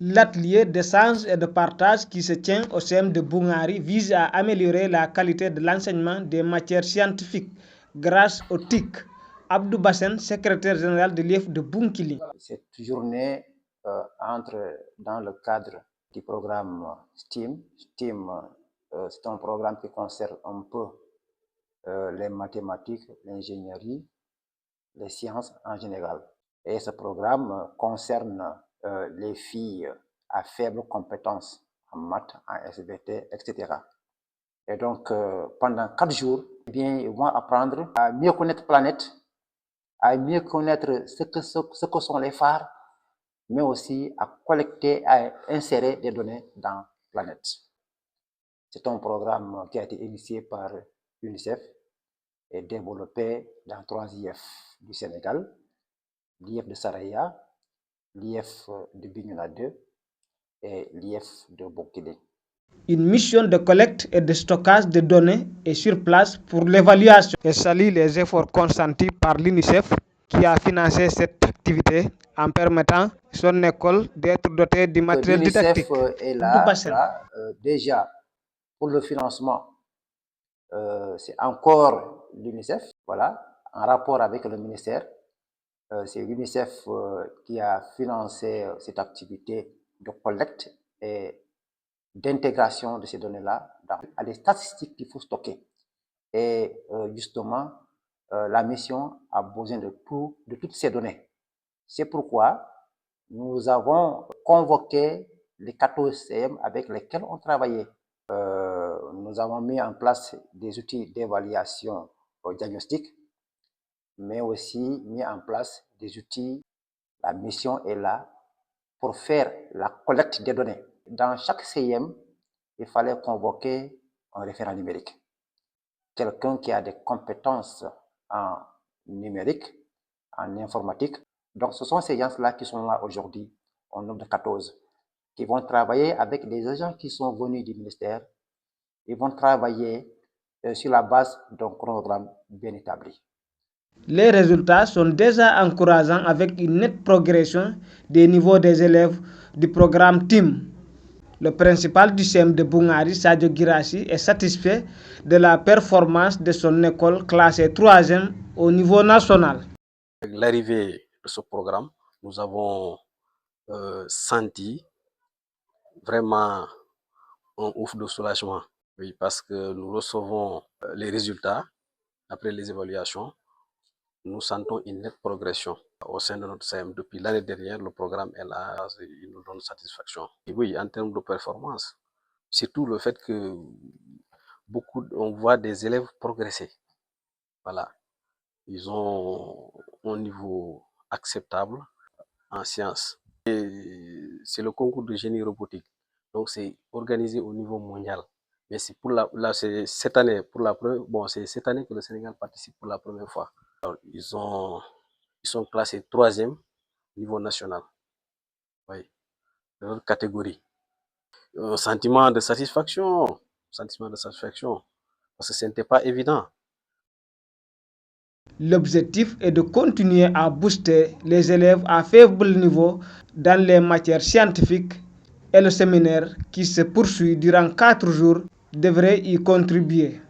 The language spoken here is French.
L'atelier d'échange et de partage qui se tient au CEM de Boungari vise à améliorer la qualité de l'enseignement des matières scientifiques grâce au TIC. Abdou Bassen, secrétaire général de l'IEF de Bounkiling. Cette journée entre dans le cadre du programme STEAM. STEAM, c'est un programme qui concerne un peu les mathématiques, l'ingénierie, les sciences en général. Et ce programme concerne les filles à faibles compétences en maths, en SVT, etc. Et donc, pendant 4 jours, eh bien, ils vont apprendre à mieux connaître la planète, à mieux connaître ce que sont les phares, mais aussi à collecter, à insérer des données dans la planète. C'est un programme qui a été initié par l'UNICEF et développé dans 3 IF du Sénégal, l'IF de Saraya, l'IF de Bignona 2 et l'IF de Bounkiling. Une mission de collecte et de stockage de données est sur place pour l'évaluation. Et salue les efforts consentis par l'UNICEF qui a financé cette activité en permettant son école d'être dotée du matériel didactique. L'UNICEF est là, déjà pour le financement. C'est encore l'UNICEF, voilà, en rapport avec le ministère. C'est l'UNICEF qui a financé cette activité de collecte et d'intégration de ces données-là à des statistiques qu'il faut stocker. Et justement, la mission a besoin de toutes ces données. C'est pourquoi nous avons convoqué les 14 CM avec lesquels on travaillait. Nous avons mis en place des outils d'évaluation diagnostique, mais aussi mis en place des outils. La mission est là pour faire la collecte des données. Dans chaque CM, il fallait convoquer un référent numérique. Quelqu'un qui a des compétences en numérique, en informatique. Donc, ce sont ces gens-là qui sont là aujourd'hui, au nombre de 14, qui vont travailler avec des agents qui sont venus du ministère. Ils vont travailler sur la base d'un chronogramme bien établi. Les résultats sont déjà encourageants avec une nette progression des niveaux des élèves du programme TIM. Le principal du CEM de Boungari, Sadio Girassi, est satisfait de la performance de son école classée 3e au niveau national. Avec l'arrivée de ce programme, nous avons senti vraiment un ouf de soulagement. Oui, parce que nous recevons les résultats après les évaluations. Nous sentons une nette progression au sein de notre CEM. Depuis l'année dernière, le programme est là, il nous donne satisfaction. Et oui, en termes de performance, surtout le fait que on voit des élèves progresser. Voilà. Ils ont un niveau acceptable en sciences. C'est le concours de génie robotique. Donc c'est organisé au niveau mondial. Mais c'est c'est cette année c'est cette année que le Sénégal participe pour la première fois. Alors, ils sont classés 3e niveau national. Oui, de notre catégorie. Un sentiment de satisfaction, parce que ce n'était pas évident. L'objectif est de continuer à booster les élèves à faible niveau dans les matières scientifiques et le séminaire qui se poursuit durant 4 jours devrait y contribuer.